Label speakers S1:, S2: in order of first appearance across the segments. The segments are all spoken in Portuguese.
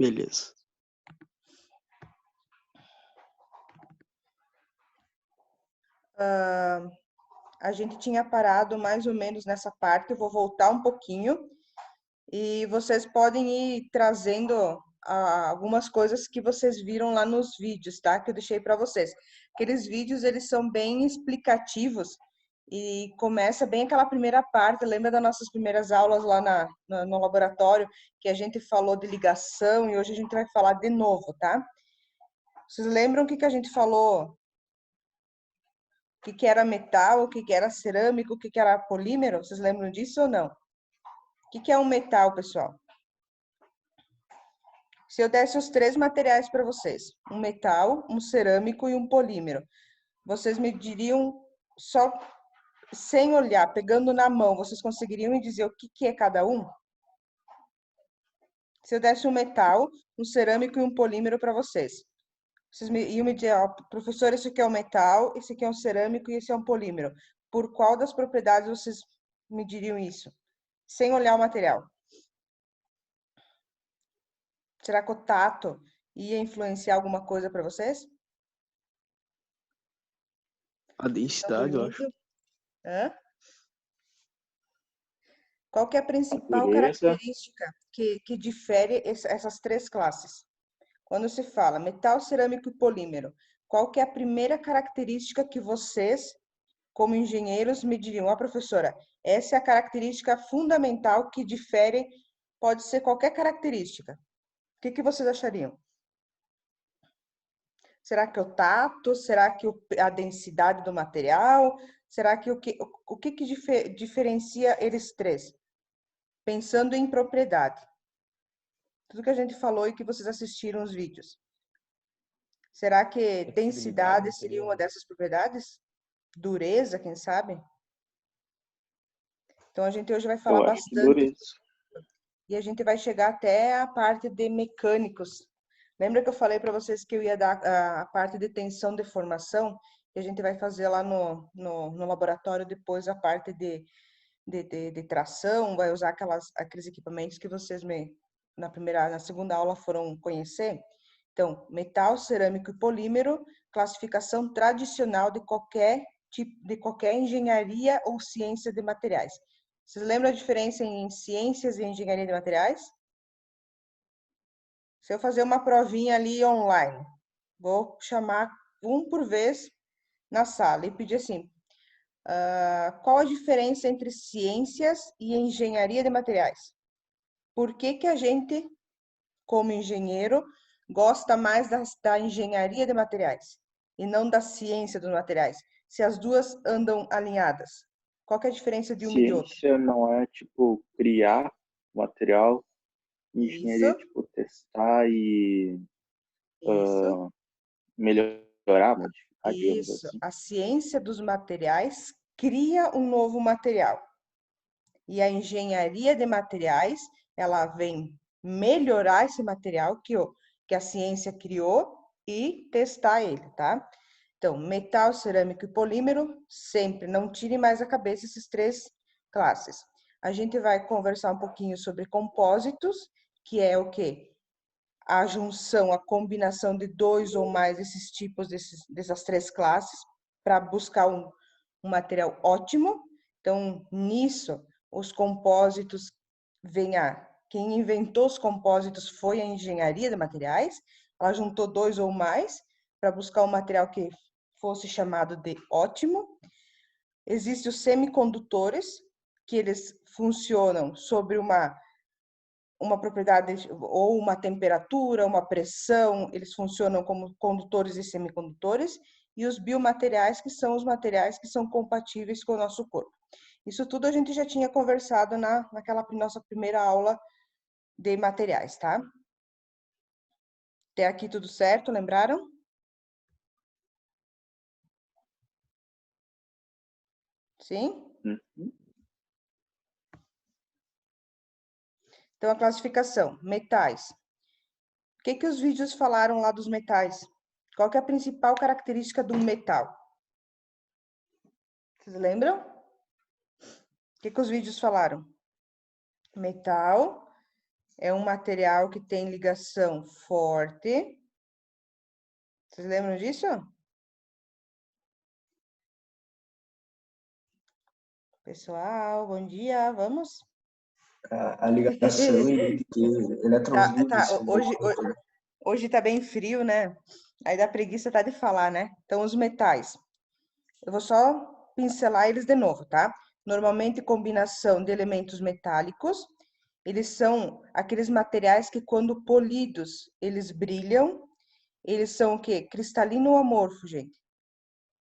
S1: Beleza.
S2: A gente tinha parado mais ou menos nessa parte, eu vou voltar um pouquinho e vocês podem ir trazendo algumas coisas que vocês viram lá nos vídeos, tá? Que eu deixei para vocês. Aqueles vídeos, eles são bem explicativos e começa bem aquela primeira parte. Lembra das nossas primeiras aulas lá no laboratório, que a gente falou de ligação e hoje a gente vai falar de novo, tá? Vocês lembram o que a gente falou? O que era metal, o que era cerâmico, o que era polímero? Vocês lembram disso ou não? O que é um metal, pessoal? Se eu desse os três materiais para vocês, um metal, um cerâmico e um polímero, vocês me diriam só sem olhar, pegando na mão, vocês conseguiriam me dizer o que é cada um? Se eu desse um metal, um cerâmico e um polímero para vocês, vocês iam me dizer, ó, professor, esse aqui é um metal, esse aqui é um cerâmico e esse é um polímero. Por qual das propriedades vocês me diriam isso? Sem olhar o material. Será que o tato ia influenciar alguma coisa para vocês?
S1: A
S2: Estão
S1: densidade, eu acho.
S2: dormindo? Hã? Qual que é a
S3: A
S2: principal
S3: dureza,
S2: característica que difere essas três classes? Quando se fala metal, cerâmico e polímero, qual que é a primeira característica que vocês, como engenheiros, me diriam? Ó, professora, essa é a característica fundamental que difere, pode ser qualquer característica. O que vocês achariam? Será que o tato? Será que a densidade do material? Será que o que diferencia eles três? Pensando em propriedade. Tudo que a gente falou e que vocês assistiram os vídeos. Será que densidade seria uma dessas propriedades? Dureza, quem sabe? Então a gente hoje vai falar
S3: eu acho que
S2: bastante
S3: dureza.
S2: e a gente vai chegar até a parte de mecânicos. Lembra que eu falei para vocês que eu ia dar a parte de tensão de formação? E a gente vai fazer lá no laboratório depois a parte de tração, vai usar aqueles equipamentos que vocês na segunda aula foram conhecer. Então, metal, cerâmico e polímero, classificação tradicional de qualquer tipo, de qualquer engenharia ou ciência de materiais. Vocês lembram a diferença em ciências e engenharia de materiais? Se eu fazer uma provinha ali online, vou chamar um por vez na sala e pedir assim: qual a diferença entre ciências e engenharia de materiais? Por que a gente, como engenheiro, gosta mais da engenharia de materiais e não da ciência dos materiais, se as duas andam alinhadas? Qual que é a diferença de uma e de outra?
S3: Ciência não é, tipo, criar material. Engenharia,
S2: Isso,
S3: tipo, testar e
S2: isso,
S3: melhorar, modificar, digamos
S2: isso.
S3: assim.
S2: A ciência dos materiais cria um novo material. E a engenharia de materiais, ela vem melhorar esse material que a ciência criou e testar ele, tá? Então, metal, cerâmico e polímero, sempre, não tire mais a cabeça esses três classes. A gente vai conversar um pouquinho sobre compósitos, que é o quê? A junção, a combinação de dois ou mais desses tipos, dessas três classes, para buscar um material ótimo. Então, nisso, os compósitos quem inventou os compósitos foi a engenharia de materiais. Ela juntou dois ou mais para buscar um material que fosse chamado de ótimo. Existem os semicondutores, que eles funcionam sobre uma propriedade ou uma temperatura, uma pressão, eles funcionam como condutores e semicondutores, e os biomateriais, que são os materiais que são compatíveis com o nosso corpo. Isso tudo a gente já tinha conversado naquela nossa primeira aula de materiais, tá? Até aqui tudo certo, lembraram? Sim?
S3: Uhum.
S2: Então, a classificação, metais. O que os vídeos falaram lá dos metais? Qual que é a principal característica do metal? Vocês lembram? O que os vídeos falaram? Metal é um material que tem ligação forte. Vocês lembram disso? Pessoal, bom dia, vamos?
S1: A ligação ele tem que ter elétrons livres.
S2: Hoje tá bem frio, né? Aí dá preguiça tá de falar, né? Então, os metais. Eu vou só pincelar eles de novo, tá? Normalmente, combinação de elementos metálicos. Eles são aqueles materiais que, quando polidos, eles brilham. Eles são o quê? Cristalino ou amorfo, gente?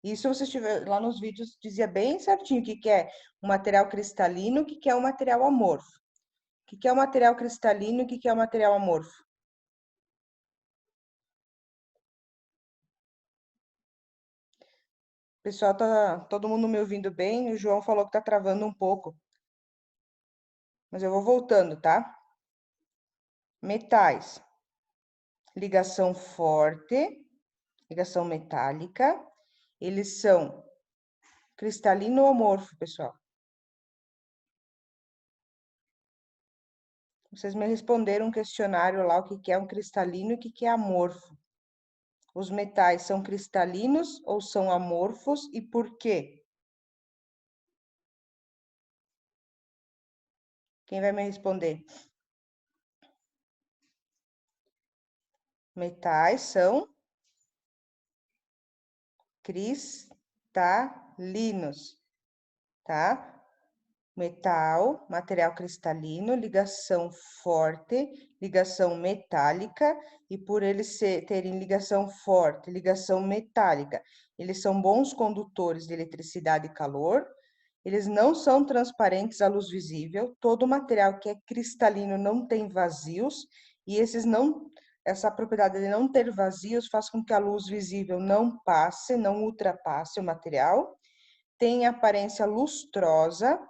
S2: Isso, se você estiver lá nos vídeos, dizia bem certinho o que que é um material cristalino, o que que é um material amorfo. O que que é um material cristalino e o que que é um material amorfo? Pessoal, tá todo mundo me ouvindo bem? O João falou que tá travando um pouco. Mas eu vou voltando, tá? Metais. Ligação forte, ligação metálica. Eles são cristalino ou amorfo, pessoal? Vocês me responderam um questionário lá, o que que é um cristalino e o que que é amorfo. Os metais são cristalinos ou são amorfos e por quê? Quem vai me responder? Metais são cristalinos, tá? Metal, material cristalino, ligação forte, ligação metálica, e por eles terem ligação forte, ligação metálica, eles são bons condutores de eletricidade e calor, eles não são transparentes à luz visível, todo material que é cristalino não tem vazios, e essa propriedade de não ter vazios faz com que a luz visível não passe, não ultrapasse o material, tem aparência lustrosa,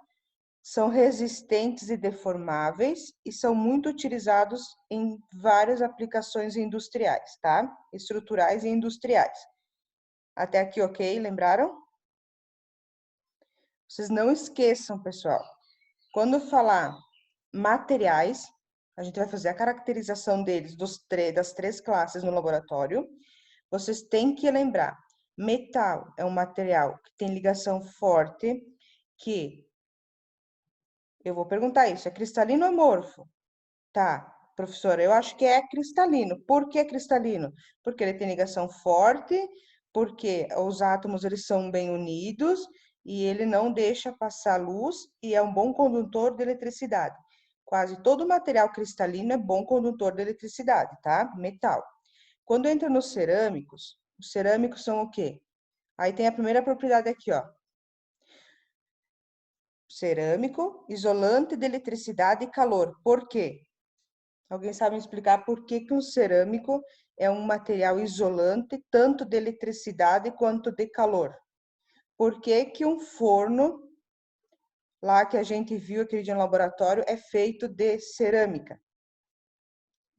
S2: são resistentes e deformáveis e são muito utilizados em várias aplicações industriais, tá? Estruturais e industriais. Até aqui, ok? Lembraram? Vocês não esqueçam, pessoal. Quando falar materiais, a gente vai fazer a caracterização deles das três classes no laboratório. Vocês têm que lembrar, metal é um material que tem ligação forte, que eu vou perguntar isso, é cristalino ou amorfo? Tá, professora, eu acho que é cristalino. Por que cristalino? Porque ele tem ligação forte, porque os átomos eles são bem unidos e ele não deixa passar luz e é um bom condutor de eletricidade. Quase todo material cristalino é bom condutor de eletricidade, tá? Metal. Quando entra nos cerâmicos, os cerâmicos são o quê? Aí tem a primeira propriedade aqui, ó. Cerâmico, isolante de eletricidade e calor. Por quê? Alguém sabe me explicar por que que um cerâmico é um material isolante tanto de eletricidade quanto de calor? Por que que um forno, lá que a gente viu aquele dia no laboratório, é feito de cerâmica?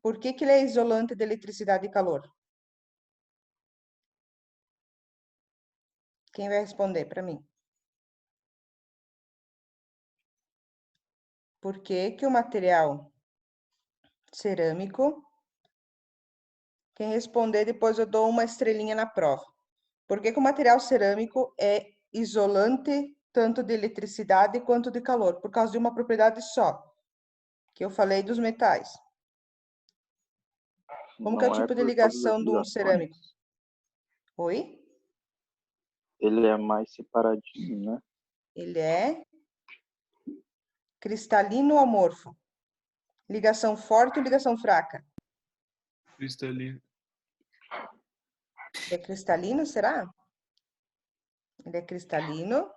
S2: Por que que ele é isolante de eletricidade e calor? Quem vai responder para mim? Por que que o material cerâmico... Quem responder, depois eu dou uma estrelinha na prova. Por que que o material cerâmico é isolante tanto de eletricidade quanto de calor? Por causa de uma propriedade só, que eu falei dos metais. Como que é o
S3: Não é
S2: tipo de
S3: por causa das
S2: ligação de um
S3: ligações.
S2: cerâmico? Oi?
S3: Ele é mais separadinho, né?
S2: Ele é cristalino ou amorfo? Ligação forte ou ligação fraca?
S4: Cristalino.
S2: Ele é cristalino, será? Ele é cristalino.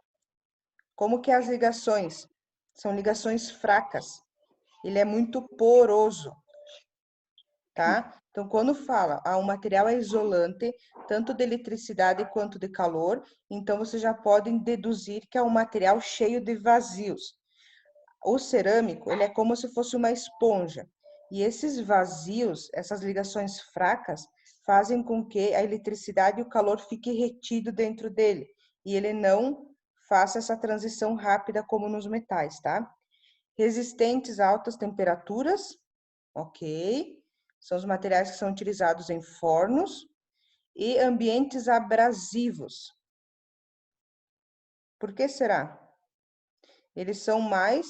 S2: Como que é as ligações? São ligações fracas. Ele é muito poroso, tá? Então, quando fala, um material é isolante, tanto de eletricidade quanto de calor, então vocês já podem deduzir que é um material cheio de vazios. O cerâmico, ele é como se fosse uma esponja. E esses vazios, essas ligações fracas, fazem com que a eletricidade e o calor fiquem retido dentro dele. E ele não faça essa transição rápida como nos metais, tá? Resistentes a altas temperaturas, ok? São os materiais que são utilizados em fornos e ambientes abrasivos. Por que será? Eles são mais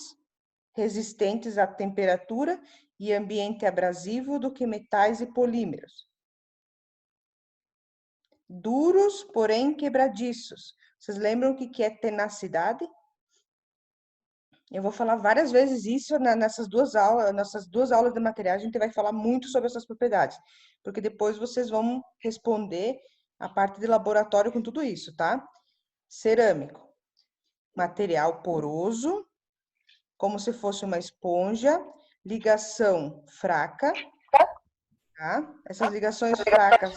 S2: resistentes à temperatura e ambiente abrasivo do que metais e polímeros. Duros, porém quebradiços. Vocês lembram o que é tenacidade? Eu vou falar várias vezes isso nessas duas aulas de materiais, a gente vai falar muito sobre essas propriedades, porque depois vocês vão responder a parte de laboratório com tudo isso, tá? Cerâmico, material poroso, como se fosse uma esponja, ligação fraca, tá? Essas ligações fracas.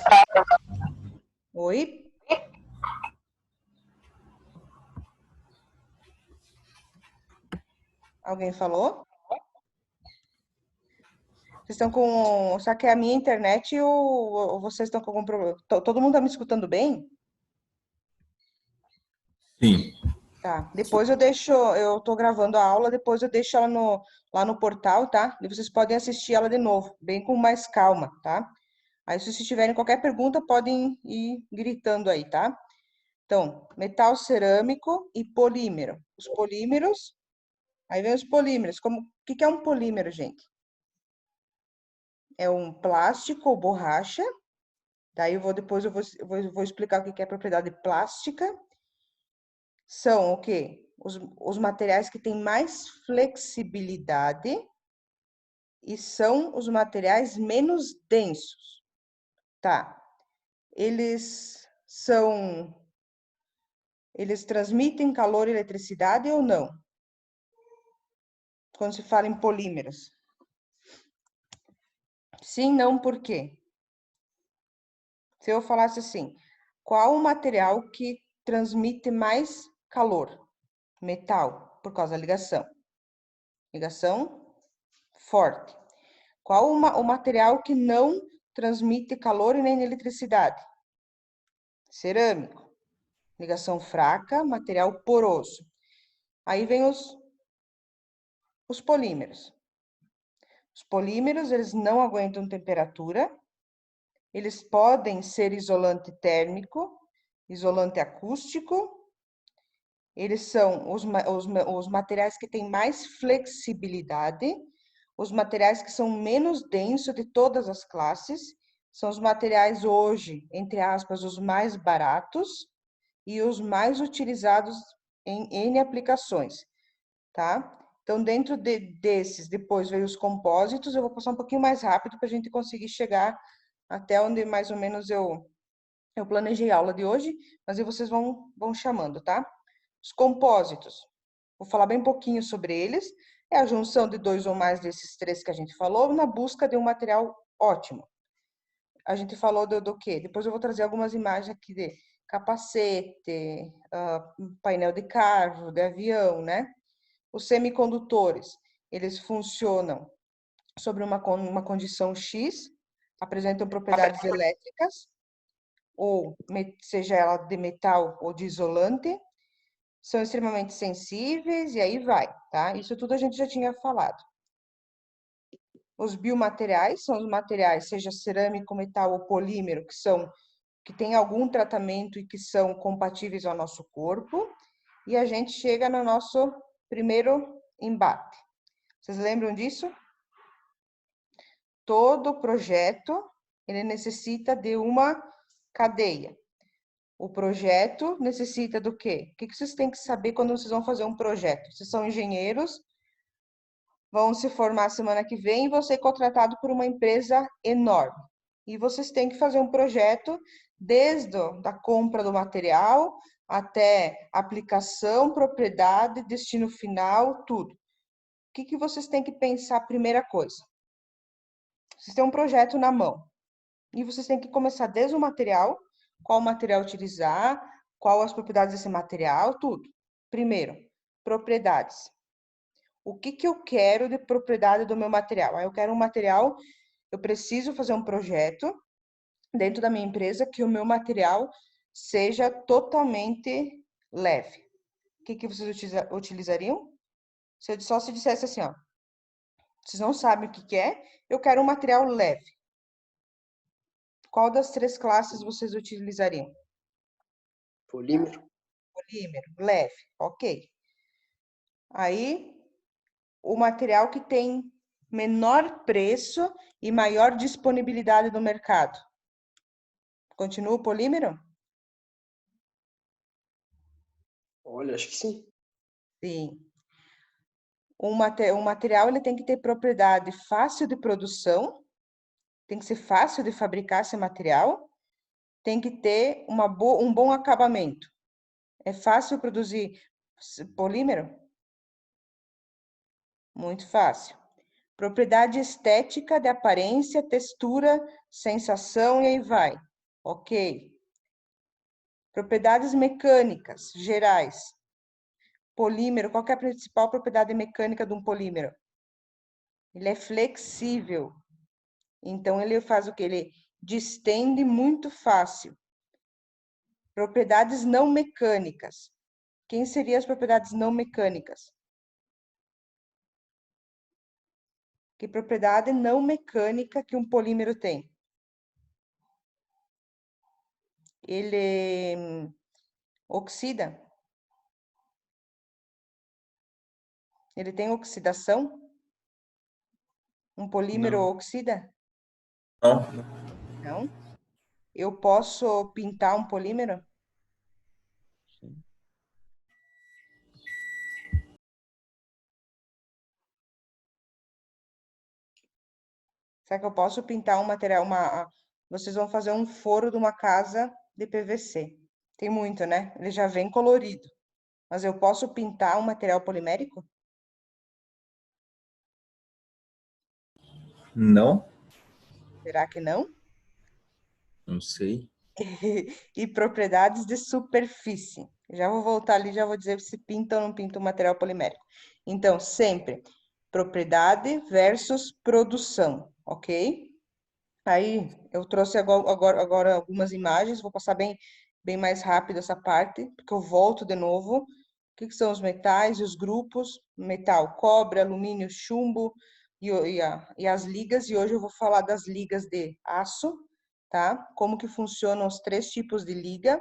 S2: Oi? Alguém falou? Vocês estão com. Só que é a minha internet ou vocês estão com algum problema? Todo mundo está me escutando bem?
S5: Sim.
S2: Tá. Depois eu tô gravando a aula, depois eu deixo ela lá no portal, tá? E vocês podem assistir ela de novo, bem com mais calma, tá? Aí, se vocês tiverem qualquer pergunta, podem ir gritando aí, tá? Então, metal cerâmico e polímero. Os polímeros, aí vem os polímeros. O que é um polímero, gente? É um plástico ou borracha. Daí depois eu vou explicar o que é propriedade plástica. São o quê? Os materiais que têm mais flexibilidade e são os materiais menos densos, tá? Eles transmitem calor e eletricidade ou não? Quando se fala em polímeros. Sim, não, por quê? Se eu falasse assim, qual o material que transmite mais calor? Metal, por causa da ligação. Ligação forte. Qual o material que não transmite calor e nem eletricidade? Cerâmico. Ligação fraca, material poroso. Aí vem os polímeros. Os polímeros, eles não aguentam temperatura. Eles podem ser isolante térmico, isolante acústico. Eles são os materiais que têm mais flexibilidade. Os materiais que são menos densos de todas as classes são os materiais hoje, entre aspas, os mais baratos e os mais utilizados em N aplicações, tá? Então, dentro desses, depois veio os compósitos, eu vou passar um pouquinho mais rápido para a gente conseguir chegar até onde mais ou menos eu planejei a aula de hoje, mas aí vocês vão chamando, tá? Os compósitos, vou falar bem pouquinho sobre eles. É a junção de dois ou mais desses três que a gente falou na busca de um material ótimo. A gente falou do quê? Depois eu vou trazer algumas imagens aqui de capacete, painel de carro, de avião, né? Os semicondutores, eles funcionam sobre uma condição X, apresentam propriedades elétricas, ou seja ela de metal ou de isolante, são extremamente sensíveis e aí vai, tá? Isso tudo a gente já tinha falado. Os biomateriais são os materiais, seja cerâmico, metal ou polímero, que têm algum tratamento e que são compatíveis ao nosso corpo. E a gente chega no nosso primeiro embate. Vocês lembram disso? Todo projeto, ele necessita de uma cadeia. O projeto necessita do quê? O que vocês têm que saber quando vocês vão fazer um projeto? Vocês são engenheiros, vão se formar semana que vem e vão ser contratados por uma empresa enorme. E vocês têm que fazer um projeto desde a compra do material até aplicação, propriedade, destino final, tudo. O que vocês têm que pensar? Primeira coisa, vocês têm um projeto na mão e vocês têm que começar desde o material, qual material utilizar, qual as propriedades desse material, tudo. Primeiro, propriedades. O que eu quero de propriedade do meu material? Eu quero um material, eu preciso fazer um projeto dentro da minha empresa que o meu material seja totalmente leve. O que vocês utilizariam? Só se dissesse assim, ó, Vocês não sabem o que que é? Eu quero um material leve. Qual das 3 classes vocês utilizariam?
S1: Polímero.
S2: Polímero, leve, ok. Aí, o material que tem menor preço e maior disponibilidade no mercado. Continua o polímero?
S1: Olha, acho que sim.
S2: Sim. Um material ele tem que ter propriedade fácil de produção, tem que ser fácil de fabricar esse material, tem que ter um bom acabamento. É fácil produzir polímero? Muito fácil. Propriedade estética de aparência, textura, sensação e aí vai. Ok. Propriedades mecânicas gerais. Polímero, qual que é a principal propriedade mecânica de um polímero? Ele é flexível. Então, ele faz o quê? Ele distende muito fácil. Propriedades não mecânicas. Quem seriam as propriedades não mecânicas? Que propriedade não mecânica que um polímero tem? Ele oxida? Ele tem oxidação? Um polímero
S4: Não.
S2: oxida?
S1: Não.
S2: Não. Eu posso pintar um polímero?
S3: Sim.
S2: Será que eu posso pintar um material, vocês vão fazer um foro de uma casa de PVC. Tem muito, né? Ele já vem colorido. Mas eu posso pintar um material polimérico?
S5: Não,
S2: Será que não?
S5: não sei.
S2: E propriedades de superfície. Já vou voltar ali, já vou dizer se pinta ou não pinta o material polimérico. Então, sempre propriedade versus produção, ok? Aí eu trouxe agora algumas imagens, vou passar bem mais rápido essa parte, porque eu volto de novo. O que são os metais e os grupos? Metal, cobre, alumínio, chumbo e as ligas. E hoje eu vou falar das ligas de aço, tá? Como que funcionam os 3 tipos de liga.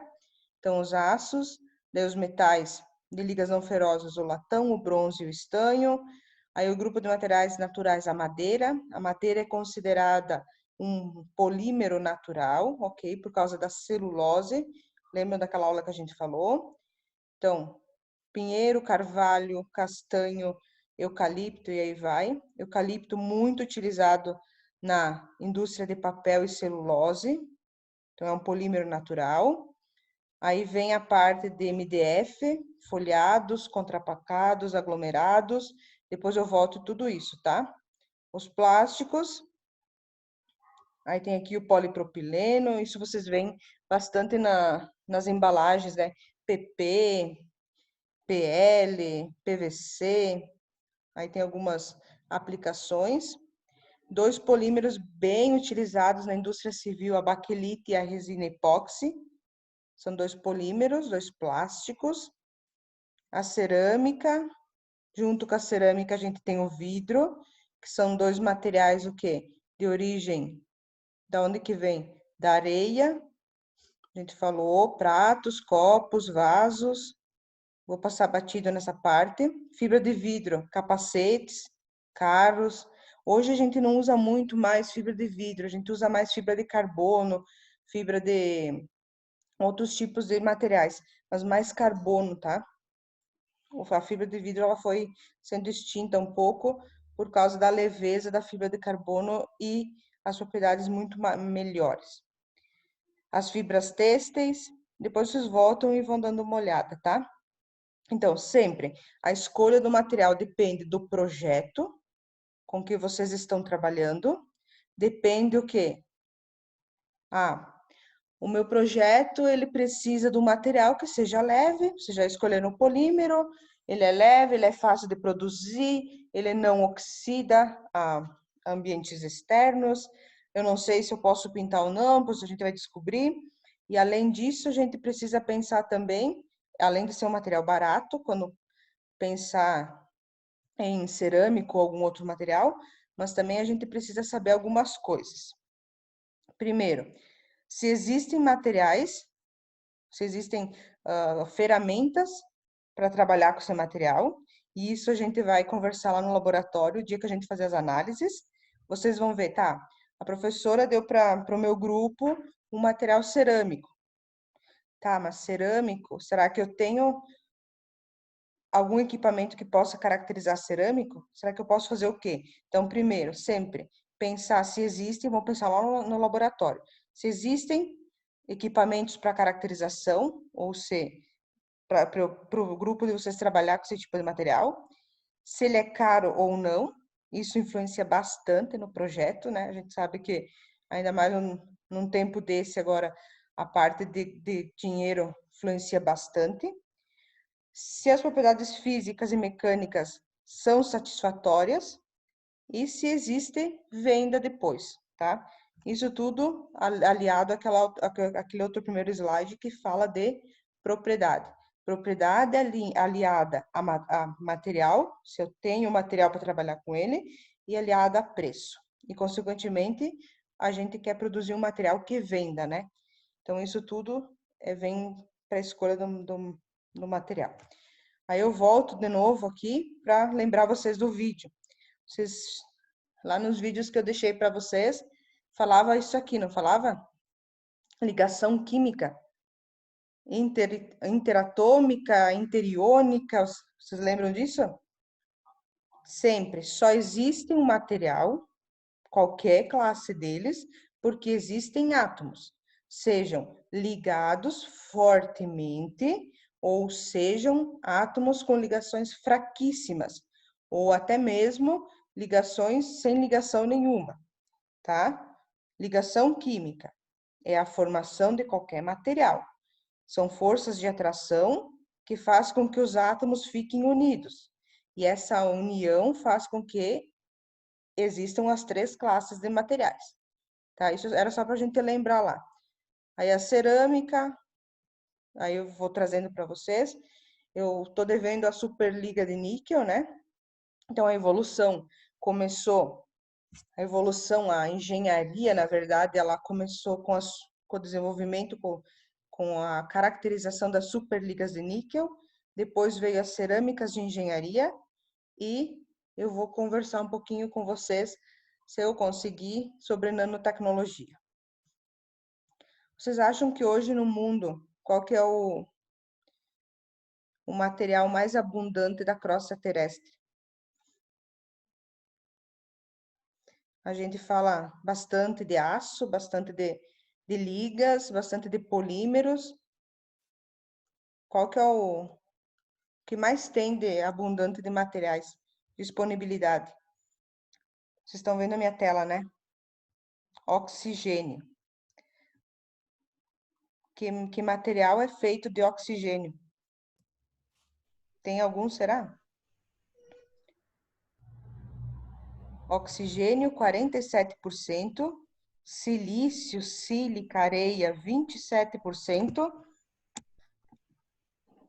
S2: Então, os aços, daí os metais de ligas não ferrosas, o latão, o bronze e o estanho. Aí o grupo de materiais naturais, a madeira. A madeira é considerada um polímero natural, ok? Por causa da celulose. Lembra daquela aula que a gente falou? Então, pinheiro, carvalho, castanho, eucalipto e aí vai. Eucalipto muito utilizado na indústria de papel e celulose. Então, é um polímero natural. Aí vem a parte de MDF, folhados, contrapacados, aglomerados. Depois eu volto tudo isso, tá? Os plásticos. Aí tem aqui o polipropileno. Isso vocês veem bastante nas embalagens, né? PP, PL, PVC. Aí tem algumas aplicações. 2 polímeros bem utilizados na indústria civil, a baquelite e a resina epóxi. São 2 polímeros, 2 plásticos. A cerâmica, junto com a cerâmica a gente tem o vidro, que são 2 materiais o quê? De origem, da onde que vem? Da areia. A gente falou, pratos, copos, vasos. Vou passar batido nessa parte. Fibra de vidro, capacetes, carros. Hoje a gente não usa muito mais fibra de vidro, a gente usa mais fibra de carbono, fibra de outros tipos de materiais, mas mais carbono, tá? A fibra de vidro ela foi sendo extinta um pouco por causa da leveza da fibra de carbono e as propriedades muito melhores. As fibras têxteis, depois vocês voltam e vão dando uma olhada, tá? Então, sempre a escolha do material depende do projeto com que vocês estão trabalhando. Depende o quê? O meu projeto, ele precisa de um material que seja leve, vocês já escolheram o polímero, ele é leve, ele é fácil de produzir, ele não oxida a ambientes externos. Eu não sei se eu posso pintar ou não, pois a gente vai descobrir. E além disso, a gente precisa pensar também, além de ser um material barato, quando pensar em cerâmico ou algum outro material, mas também a gente precisa saber algumas coisas. Primeiro, se existem materiais, se existem ferramentas para trabalhar com esse material, e isso a gente vai conversar lá no laboratório, o dia que a gente fazer as análises, vocês vão ver, tá? A professora deu para o meu grupo um material cerâmico. Tá, mas cerâmico, será que eu tenho algum equipamento que possa caracterizar cerâmico? Será que eu posso fazer o quê? Então, primeiro, sempre pensar se existem, vamos pensar lá no laboratório, se existem equipamentos para caracterização, ou se para o grupo de vocês trabalhar com esse tipo de material, se ele é caro ou não, isso influencia bastante no projeto, né? A gente sabe que, ainda mais num tempo desse agora, a parte de dinheiro influencia bastante. Se as propriedades físicas e mecânicas são satisfatórias e se existe venda depois, tá? Isso tudo aliado àquele outro primeiro slide que fala de propriedade. Propriedade aliada a material, se eu tenho material para trabalhar com ele, e aliada a preço. E, consequentemente, a gente quer produzir um material que venda, né? Então, isso tudo vem para a escolha do material. Aí eu volto de novo aqui para lembrar vocês do vídeo. Vocês, lá nos vídeos que eu deixei para vocês, falava isso aqui, não falava? Ligação química, interatômica, interiônica, vocês lembram disso? Sempre, só existe um material, qualquer classe deles, porque existem átomos, sejam ligados fortemente ou sejam átomos com ligações fraquíssimas, ou até mesmo ligações sem ligação nenhuma, tá? Ligação química é a formação de qualquer material. São forças de atração que faz com que os átomos fiquem unidos. E essa união faz com que existam as 3 classes de materiais. Tá? Isso era só para a gente lembrar lá. Aí a cerâmica, aí eu vou trazendo para vocês. Eu estou devendo a Superliga de níquel, né? Então a evolução começou, a engenharia, na verdade, ela começou com o desenvolvimento, com a caracterização das superligas de níquel. Depois veio as cerâmicas de engenharia e eu vou conversar um pouquinho com vocês, se eu conseguir, sobre nanotecnologia. Vocês acham que hoje no mundo, qual que é o material mais abundante da crosta terrestre? A gente fala bastante de aço, bastante de ligas, bastante de polímeros. Qual que é o que mais tem de abundante de materiais? Disponibilidade. Vocês estão vendo a minha tela, né? Oxigênio. Que material é feito de oxigênio? Tem algum, será? Oxigênio, 47%. Silício, sílica, areia, 27%.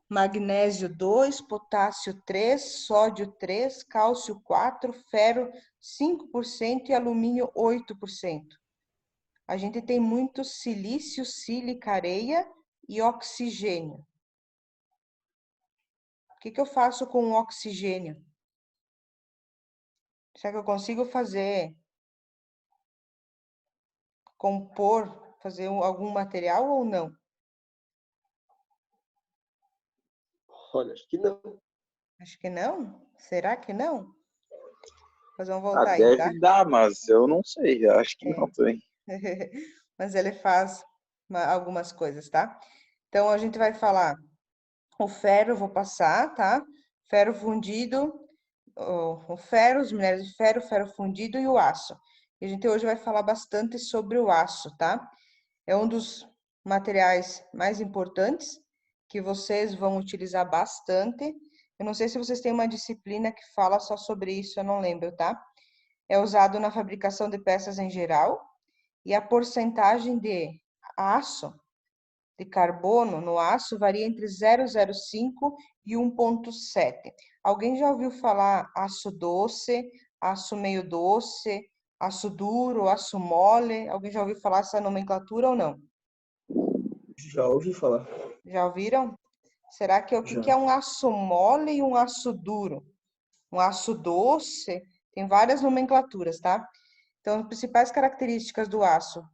S2: Magnésio 2, potássio 3, sódio 3, cálcio 4, ferro 5% e alumínio 8%. A gente tem muito silício, sílica, areia e oxigênio. O que eu faço com o oxigênio? Será que eu consigo fazer algum material ou não?
S1: Olha, acho que não.
S2: Acho que não. Será que não? Nós vamos voltar aí,
S3: deve
S2: tá?
S3: dar, mas eu não sei. Acho que não também.
S2: Mas ele faz algumas coisas, tá? Então, a gente vai falar o ferro, eu vou passar, tá? Ferro fundido, o ferro, os minérios de ferro, ferro fundido e o aço. E a gente hoje vai falar bastante sobre o aço, tá? É um dos materiais mais importantes que vocês vão utilizar bastante. Eu não sei se vocês têm uma disciplina que fala só sobre isso, eu não lembro, tá? É usado na fabricação de peças em geral e a porcentagem de aço, de carbono no aço, varia entre 0,05 e 1,7. Alguém já ouviu falar aço doce, aço meio doce, aço duro, aço mole? Alguém já ouviu falar essa nomenclatura ou não?
S1: Já ouvi falar.
S2: Já ouviram? Será que o que é um aço mole e um aço duro? Um aço doce, tem várias nomenclaturas, tá? Então, as principais características do aço,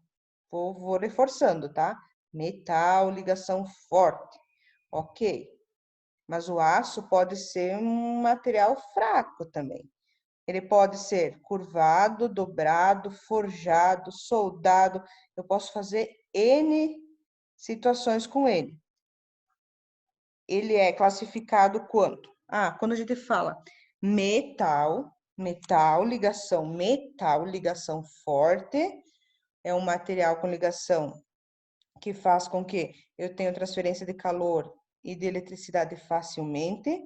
S2: vou reforçando, tá? Metal, ligação forte, ok. Mas o aço pode ser um material fraco também. Ele pode ser curvado, dobrado, forjado, soldado. Eu posso fazer N situações com ele. Ele é classificado quanto? Quando a gente fala metal, ligação forte, é um material com ligação que faz com que eu tenha transferência de calor e de eletricidade facilmente,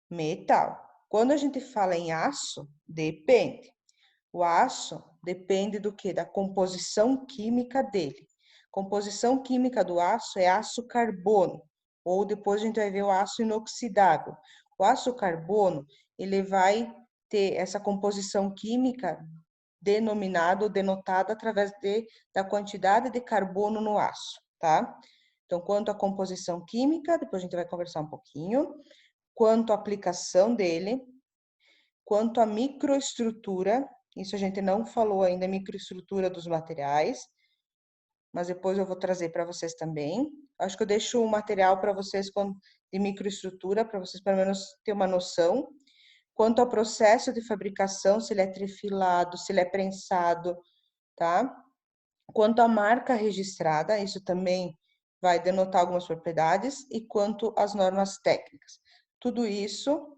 S2: metal. Quando a gente fala em aço, depende. O aço depende do quê? Da composição química dele. Composição química do aço é aço carbono, ou depois a gente vai ver o aço inoxidável. O aço carbono, ele vai ter essa composição química denominada ou denotada através da quantidade de carbono no aço, tá? Então, quanto à composição química, depois a gente vai conversar um pouquinho, quanto à aplicação dele, quanto à microestrutura, isso a gente não falou ainda, microestrutura dos materiais, mas depois eu vou trazer para vocês também. Acho que eu deixo o material para vocês de microestrutura, para vocês pelo menos ter uma noção. Quanto ao processo de fabricação, se ele é trifilado, se ele é prensado, tá? Quanto à marca registrada, isso também vai denotar algumas propriedades, e quanto às normas técnicas. Tudo isso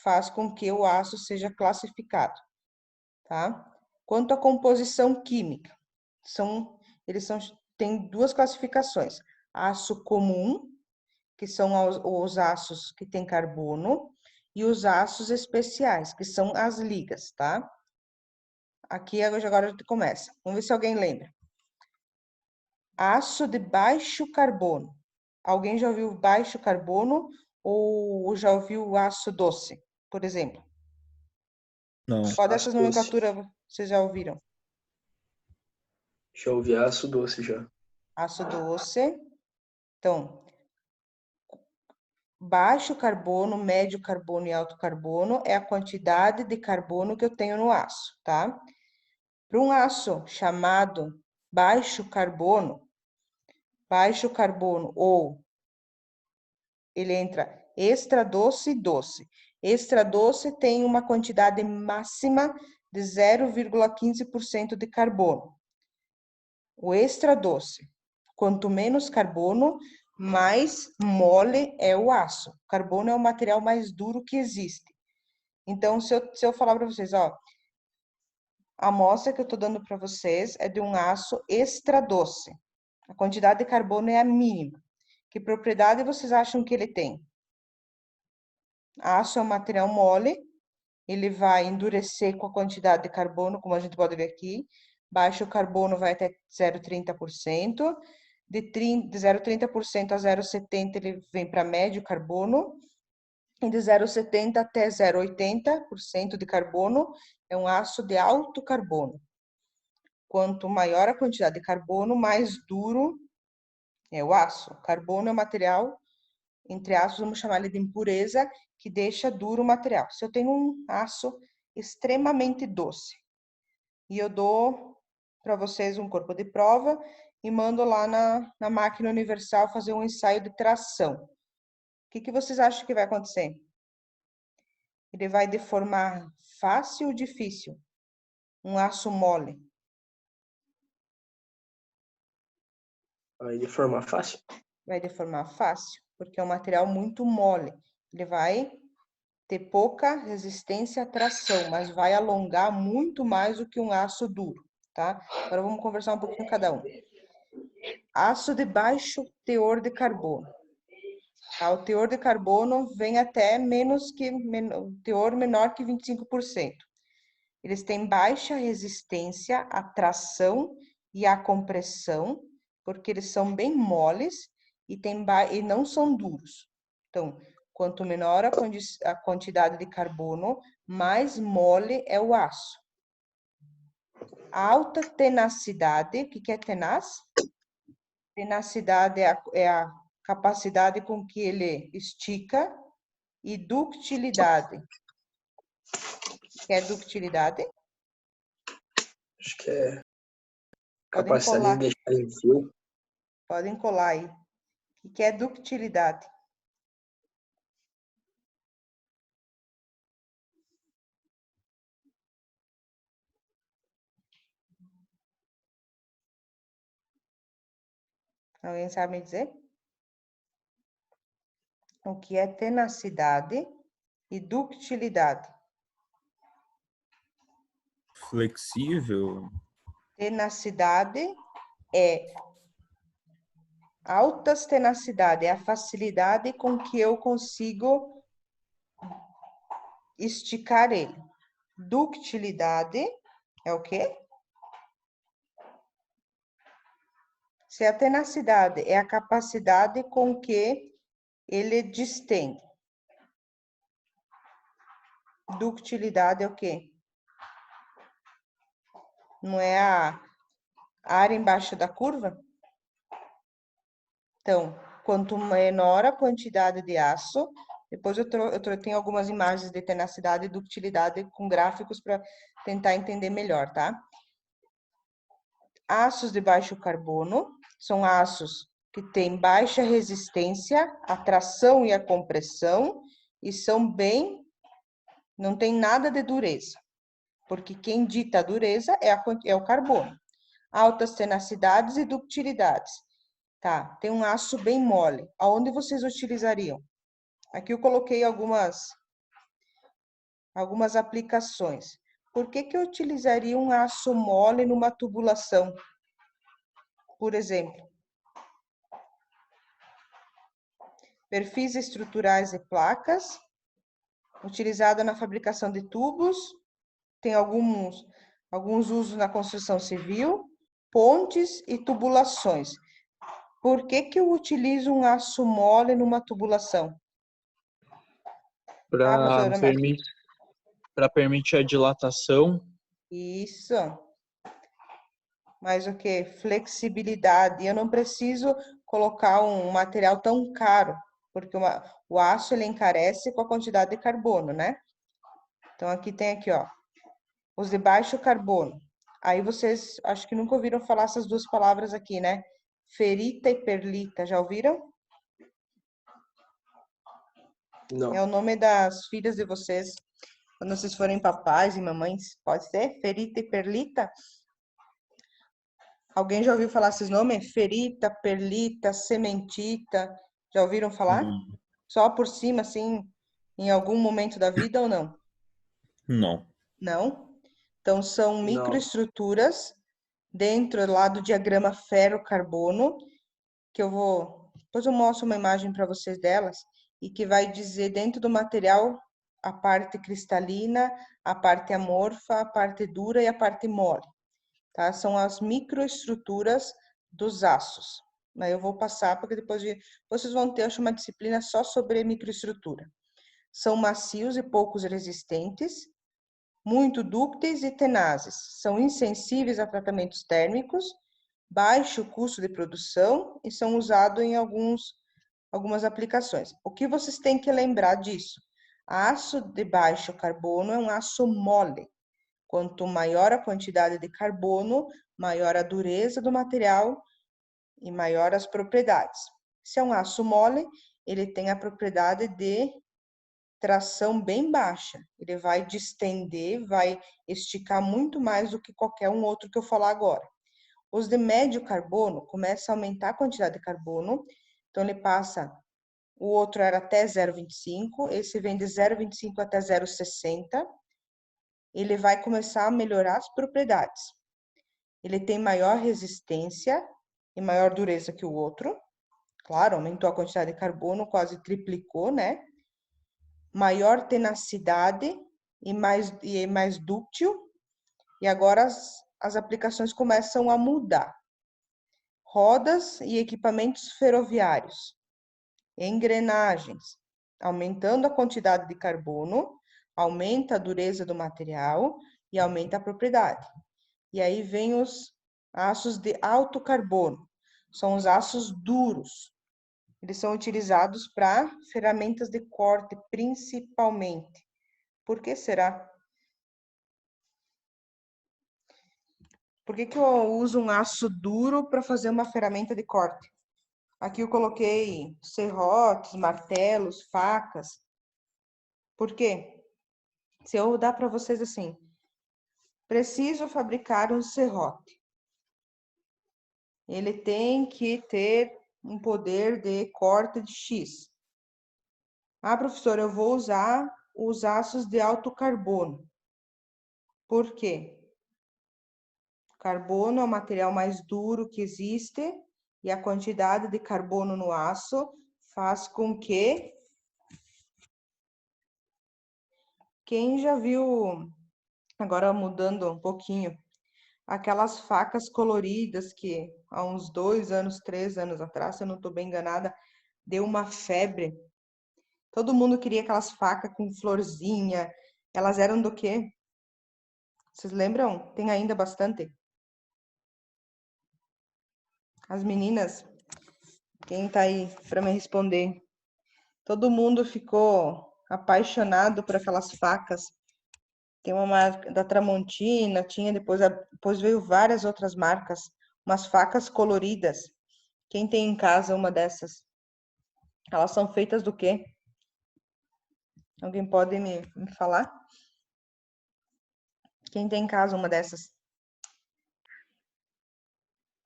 S2: faz com que o aço seja classificado, tá? Quanto à composição química, tem duas classificações. Aço comum, que são os aços que têm carbono, e os aços especiais, que são as ligas, tá? Aqui agora a gente começa. Vamos ver se alguém lembra. Aço de baixo carbono. Alguém já ouviu baixo carbono ou já ouviu aço doce, por exemplo?
S5: Não.
S2: Qual dessas
S1: Aço doce.
S2: nomenclaturas vocês já ouviram?
S1: Já ouvi aço doce já.
S2: Aço doce. Então, baixo carbono, médio carbono e alto carbono é a quantidade de carbono que eu tenho no aço, tá? Para um aço chamado baixo carbono ou ele entra extra doce e doce. Extra doce tem uma quantidade máxima de 0,15% de carbono. O extra doce, quanto menos carbono, mais mole é o aço. O carbono é o material mais duro que existe. Então, se eu falar para vocês, ó, a amostra que eu estou dando para vocês é de um aço extra doce. A quantidade de carbono é a mínima. Que propriedade vocês acham que ele tem? Aço é um material mole, ele vai endurecer com a quantidade de carbono, como a gente pode ver aqui. Baixo carbono vai até 0,30%. De 0,30% a 0,70% ele vem para médio carbono. E de 0,70% até 0,80% de carbono é um aço de alto carbono. Quanto maior a quantidade de carbono, mais duro é o aço. Carbono é o material, entre aspas, vamos chamar ele de impureza, que deixa duro o material. Se eu tenho um aço extremamente doce e eu dou para vocês um corpo de prova e mando lá na máquina universal fazer um ensaio de tração, o que vocês acham que vai acontecer? Ele vai deformar fácil ou difícil? Um aço mole.
S1: Vai deformar fácil?
S2: Vai deformar fácil, porque é um material muito mole. Ele vai ter pouca resistência à tração, mas vai alongar muito mais do que um aço duro, tá? Agora vamos conversar um pouquinho cada um. Aço de baixo teor de carbono. Tá? O teor de carbono vem até teor menor que 25%. Eles têm baixa resistência à tração e à compressão, porque eles são bem moles e não são duros. Então, Quanto menor a quantidade de carbono, mais mole é o aço. A alta tenacidade, o que é tenaz? Tenacidade é a capacidade com que ele estica, e ductilidade. O que é ductilidade?
S1: Acho que é
S2: Podem
S1: capacidade
S2: colar,
S1: de deixar em fio.
S2: podem colar aí. O que é ductilidade? Alguém sabe me dizer? O que é tenacidade e ductilidade?
S5: Flexível.
S2: Tenacidade é altas tenacidade, é a facilidade com que eu consigo esticar ele. Ductilidade é o quê? Se a tenacidade é a capacidade com que ele distende. Ductilidade é o quê? Não é a área embaixo da curva? Então, quanto menor a quantidade de aço, depois eu tenho algumas imagens de tenacidade e ductilidade com gráficos para tentar entender melhor, tá? Aços de baixo carbono são aços que têm baixa resistência à tração e à compressão e são não tem nada de dureza, porque quem dita a dureza é o carbono. Altas tenacidades e ductilidades. Tá, tem um aço bem mole. Aonde vocês utilizariam? Aqui eu coloquei algumas aplicações. Por que eu utilizaria um aço mole numa tubulação? Por exemplo, perfis estruturais de placas, utilizada na fabricação de tubos, tem alguns usos na construção civil, pontes e tubulações. Por que eu utilizo um aço mole numa tubulação? Tá, professora?
S6: Para permitir a dilatação.
S2: Isso. Mas o que? Flexibilidade. Eu não preciso colocar um material tão caro, porque o aço ele encarece com a quantidade de carbono, né? Então aqui tem aqui, ó, os de baixo carbono. Aí vocês acho que nunca ouviram falar essas duas palavras aqui, né? Ferrita e perlita, já ouviram?
S1: Não.
S2: É o nome das filhas de vocês, quando vocês forem papais e mamães, pode ser? Ferrita e perlita? Alguém já ouviu falar esses nomes? Ferrita, perlita, sementita, já ouviram falar? Só por cima, assim, em algum momento da vida ou não?
S5: Não.
S2: Não? Então, são
S1: Não.
S2: microestruturas dentro lá do diagrama ferro-carbono, que depois eu mostro uma imagem para vocês delas, e que vai dizer dentro do material a parte cristalina, a parte amorfa, a parte dura e a parte mole. Tá? São as microestruturas dos aços. Mas eu vou passar, porque depois vocês vão ter, acho, uma disciplina só sobre microestrutura. São macios e poucos resistentes, muito dúcteis e tenazes. São insensíveis a tratamentos térmicos, baixo custo de produção e são usados em algumas aplicações. O que vocês têm que lembrar disso? Aço de baixo carbono é um aço mole. Quanto maior a quantidade de carbono, maior a dureza do material e maior as propriedades. Se é um aço mole, ele tem a propriedade de tração bem baixa. Ele vai distender, vai esticar muito mais do que qualquer um outro que eu falar agora. Os de médio carbono começam a aumentar a quantidade de carbono, então ele passa, o outro era até 0,25, esse vem de 0,25 até 0,60. Ele vai começar a melhorar as propriedades. Ele tem maior resistência e maior dureza que o outro. Claro, aumentou a quantidade de carbono, quase triplicou, né? Maior tenacidade e mais dúctil. E agora as aplicações começam a mudar. Rodas e equipamentos ferroviários, engrenagens, aumentando a quantidade de carbono, aumenta a dureza do material e aumenta a propriedade. E aí vem os aços de alto carbono, são os aços duros. Eles são utilizados para ferramentas de corte, principalmente. Por que será? Por que eu uso um aço duro para fazer uma ferramenta de corte? Aqui eu coloquei serrotes, martelos, facas. Por quê? Se eu dar para vocês assim, preciso fabricar um serrote. Ele tem que ter um poder de corte de X. Ah, professor, eu vou usar os aços de alto carbono. Por quê? Carbono é o material mais duro que existe e a quantidade de carbono no aço faz com que... Quem já viu, agora mudando um pouquinho, aquelas facas coloridas que há uns 2 anos, 3 anos atrás, se eu não estou bem enganada, deu uma febre. Todo mundo queria aquelas facas com florzinha. Elas eram do quê? Vocês lembram? Tem ainda bastante. As meninas, quem tá aí para me responder? Todo mundo ficou apaixonado por aquelas facas. Tem uma marca da Tramontina, tinha depois veio várias outras marcas, umas facas coloridas. Quem tem em casa uma dessas? Elas são feitas do quê? Alguém pode me falar? Quem tem em casa uma dessas?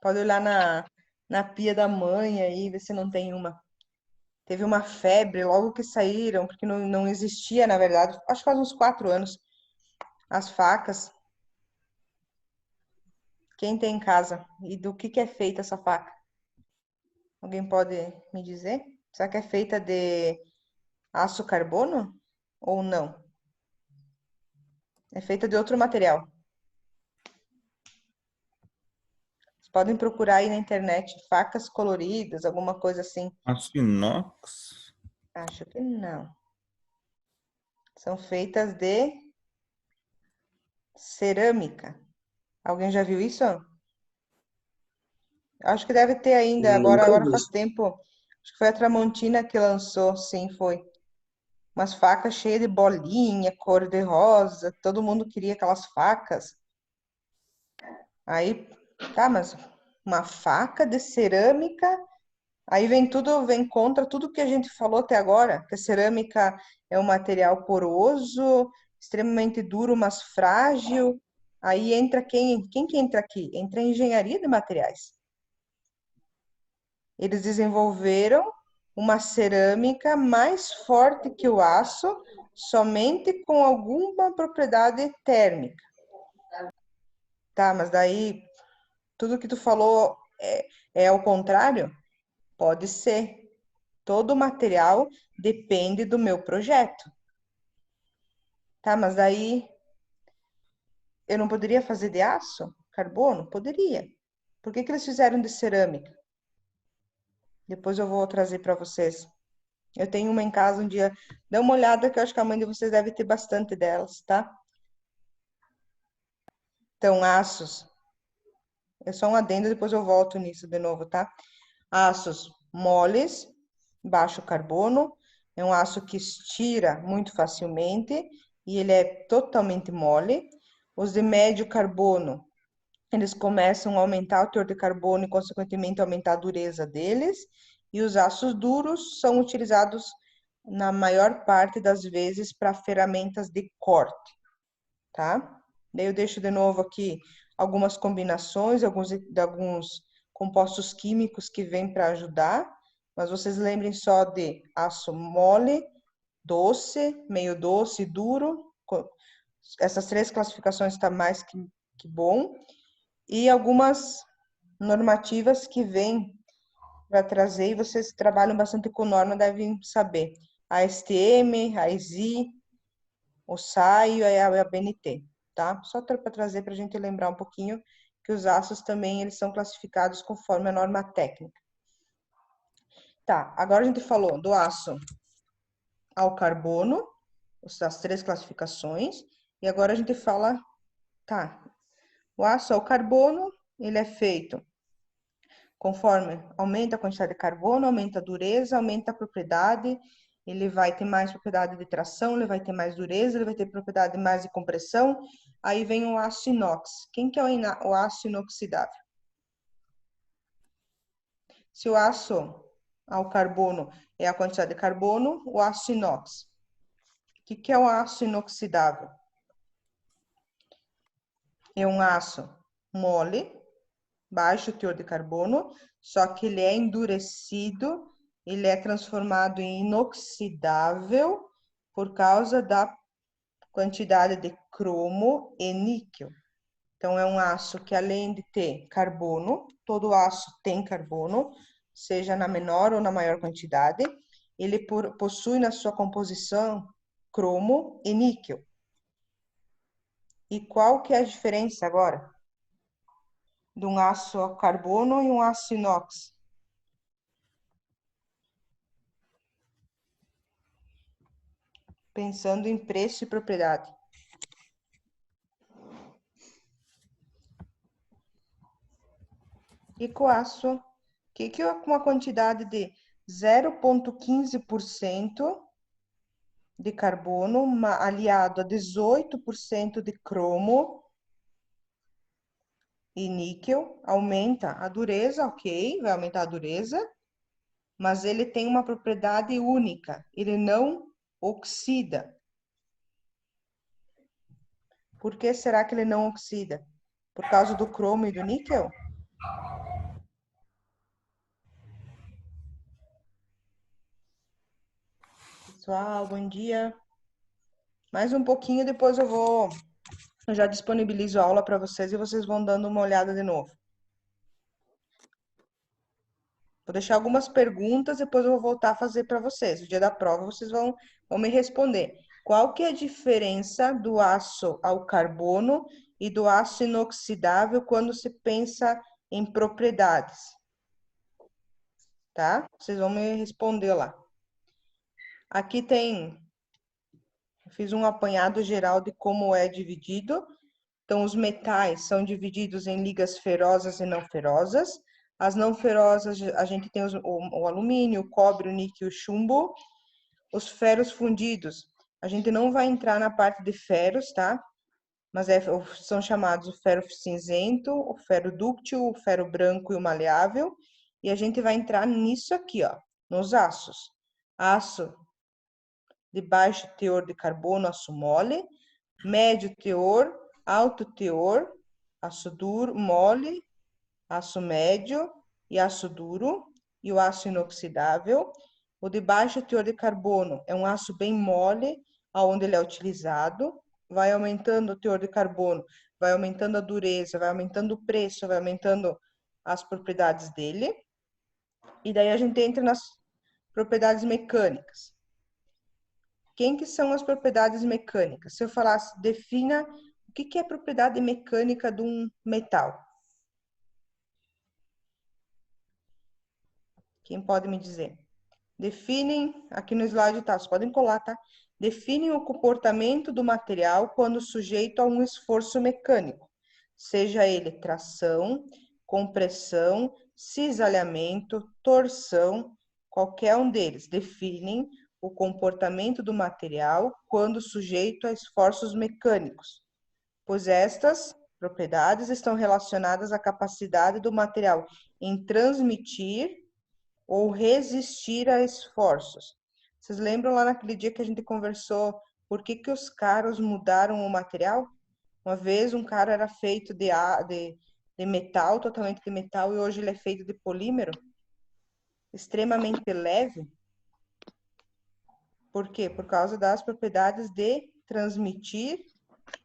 S2: Pode olhar na pia da mãe aí, ver se não tem uma. Teve uma febre logo que saíram, porque não existia, na verdade, acho que faz uns 4 anos, as facas. Quem tem em casa? E do que é feita essa faca? Alguém pode me dizer? Será que é feita de aço carbono ou não? É feita de outro material. Vocês podem procurar aí na internet facas coloridas, alguma coisa assim.
S5: Aço inox?
S2: Acho que não. São feitas de cerâmica. Alguém já viu isso? Acho que deve ter ainda, agora faz tempo. Acho que foi a Tramontina que lançou, sim, foi. Umas facas cheias de bolinha, cor de rosa, todo mundo queria aquelas facas. Aí, tá, mas uma faca de cerâmica, aí vem contra tudo que a gente falou até agora, que a cerâmica é um material poroso, extremamente duro, mas frágil. Aí entra quem que entra aqui? Entra a engenharia de materiais. Eles desenvolveram uma cerâmica mais forte que o aço, somente com alguma propriedade térmica. Tá, mas daí tudo que tu falou é ao contrário? Pode ser. Todo material depende do meu projeto. Tá, mas daí eu não poderia fazer de aço? Carbono? Poderia. Por que eles fizeram de cerâmica? Depois eu vou trazer para vocês. Eu tenho uma em casa um dia. Dá uma olhada que eu acho que a mãe de vocês deve ter bastante delas, tá? Então, aços. É só um adendo, depois eu volto nisso de novo, tá? Aços moles, baixo carbono. É um aço que estira muito facilmente e ele é totalmente mole. Os de médio carbono, eles começam a aumentar o teor de carbono e, consequentemente, aumentar a dureza deles. E os aços duros são utilizados na maior parte das vezes para ferramentas de corte, tá? Daí eu deixo de novo aqui algumas combinações, alguns compostos químicos que vêm para ajudar, mas vocês lembrem só de aço mole, doce, meio doce, duro. Essas 3 classificações está mais que bom. E algumas normativas que vêm para trazer, e vocês trabalham bastante com norma, devem saber. A STM, a ESI, o SAI e a BNT, tá? Só para trazer para a gente lembrar um pouquinho que os aços também eles são classificados conforme a norma técnica. Tá, agora a gente falou do aço ao carbono, as 3 classificações, e agora a gente fala, tá, o aço ao carbono, ele é feito conforme aumenta a quantidade de carbono, aumenta a dureza, aumenta a propriedade, ele vai ter mais propriedade de tração, ele vai ter mais dureza, ele vai ter propriedade mais de compressão. Aí vem o aço inox. Quem que é o aço inoxidável? Se o aço ao carbono é a quantidade de carbono, o aço inox. O que é o aço inoxidável? É um aço mole, baixo teor de carbono, só que ele é endurecido, ele é transformado em inoxidável por causa da quantidade de cromo e níquel. Então, é um aço que, além de ter carbono, todo aço tem carbono, seja na menor ou na maior quantidade, ele possui na sua composição cromo e níquel. E qual que é a diferença agora de um aço a carbono e um aço inox? Pensando em preço e propriedade. E com aço, que é uma quantidade de 0,15% de carbono aliado a 18% de cromo e níquel, aumenta a dureza, ok, vai aumentar a dureza, mas ele tem uma propriedade única, ele não oxida. Por que será que ele não oxida? Por causa do cromo e do níquel? Pessoal, bom dia. Mais um pouquinho, depois eu já disponibilizo a aula para vocês e vocês vão dando uma olhada de novo. Vou deixar algumas perguntas, depois eu vou voltar a fazer para vocês. No dia da prova, vocês vão me responder. Qual que é a diferença do aço ao carbono e do aço inoxidável quando se pensa em propriedades? Tá? Vocês vão me responder lá. Aqui fiz um apanhado geral de como é dividido. Então, os metais são divididos em ligas ferosas e não ferosas. As não ferosas, a gente tem o alumínio, o cobre, o níquel e o chumbo. Os ferros fundidos, a gente não vai entrar na parte de ferros, tá? Mas são chamados o ferro cinzento, o ferro dúctil, o ferro branco e o maleável. E a gente vai entrar nisso aqui, ó, nos aços. Aço de baixo teor de carbono, aço mole. Médio teor, alto teor, aço duro, mole, aço médio e aço duro, e o aço inoxidável. O de baixo teor de carbono é um aço bem mole, aonde ele é utilizado, vai aumentando o teor de carbono, vai aumentando a dureza, vai aumentando o preço, vai aumentando as propriedades dele. E daí a gente entra nas propriedades mecânicas. Quem que são as propriedades mecânicas? Se eu falasse, defina o que é a propriedade mecânica de um metal. Quem pode me dizer? Definem, aqui no slide tá, vocês podem colar, tá? Definem o comportamento do material quando sujeito a um esforço mecânico, seja ele tração, compressão, cisalhamento, torção, qualquer um deles. Definem o comportamento do material quando sujeito a esforços mecânicos, pois estas propriedades estão relacionadas à capacidade do material em transmitir ou resistir a esforços. Vocês lembram lá naquele dia que a gente conversou por que os caras mudaram o material? Uma vez um cara era feito de metal, totalmente de metal, e hoje ele é feito de polímero, extremamente leve. Por quê? Por causa das propriedades de transmitir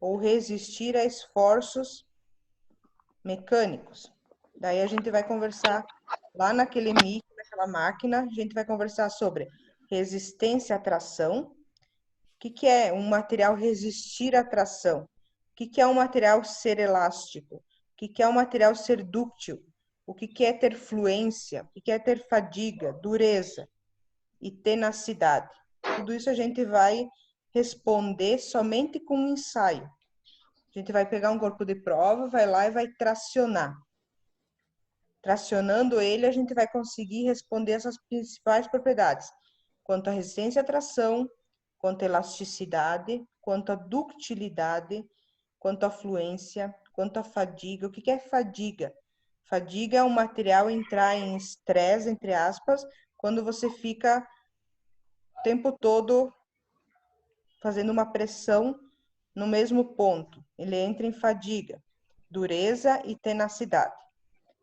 S2: ou resistir a esforços mecânicos. Daí a gente vai conversar lá naquele MIC, naquela máquina, a gente vai conversar sobre resistência à tração. O que é um material resistir à tração? O que é um material ser elástico? O que é um material ser dúctil? O que é ter fluência? O que é ter fadiga, dureza e tenacidade? Tudo isso a gente vai responder somente com um ensaio. A gente vai pegar um corpo de prova, vai lá e vai tracionar. Tracionando ele, a gente vai conseguir responder essas principais propriedades, quanto à resistência à tração, quanto à elasticidade, quanto à ductilidade, quanto à fluência, quanto à fadiga. O que é fadiga? Fadiga é um material entrar em estresse, entre aspas, quando você fica o tempo todo fazendo uma pressão no mesmo ponto. Ele entra em fadiga, dureza e tenacidade.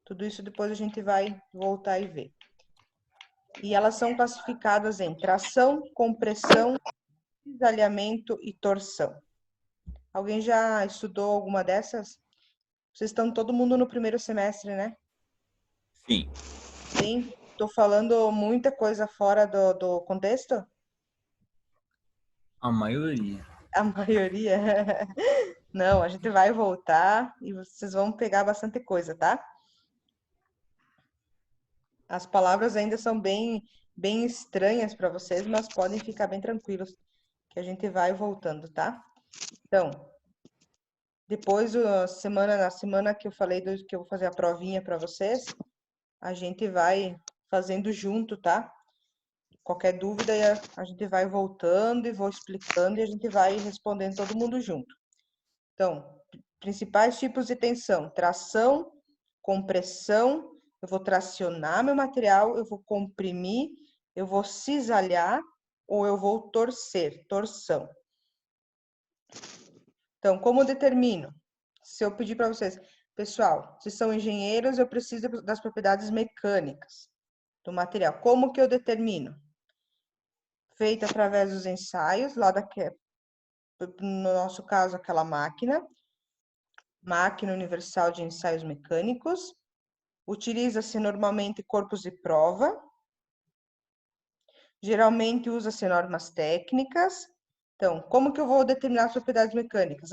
S2: Tudo isso depois a gente vai voltar e ver. E elas são classificadas em tração, compressão, cisalhamento e torção. Alguém já estudou alguma dessas? Vocês estão todo mundo no primeiro semestre, né?
S5: Sim.
S2: Sim? Estou falando muita coisa fora do contexto?
S5: A maioria.
S2: A maioria? Não, a gente vai voltar e vocês vão pegar bastante coisa, tá? As palavras ainda são bem estranhas para vocês, mas podem ficar bem tranquilos, que a gente vai voltando, tá? Então, depois, na semana que eu falei que eu vou fazer a provinha para vocês, a gente vai fazendo junto, tá? Qualquer dúvida, a gente vai voltando e vou explicando e a gente vai respondendo todo mundo junto. Então, principais tipos de tensão: tração, compressão. Eu vou tracionar meu material, eu vou comprimir, eu vou cisalhar ou eu vou torcer, torção. Então, como eu determino? Se eu pedir para vocês, pessoal, se são engenheiros, eu preciso das propriedades mecânicas do material. Como que eu determino? Feito através dos ensaios, lá no nosso caso, aquela máquina universal de ensaios mecânicos. Utiliza-se normalmente corpos de prova. Geralmente usa-se normas técnicas. Então, como que eu vou determinar as propriedades mecânicas?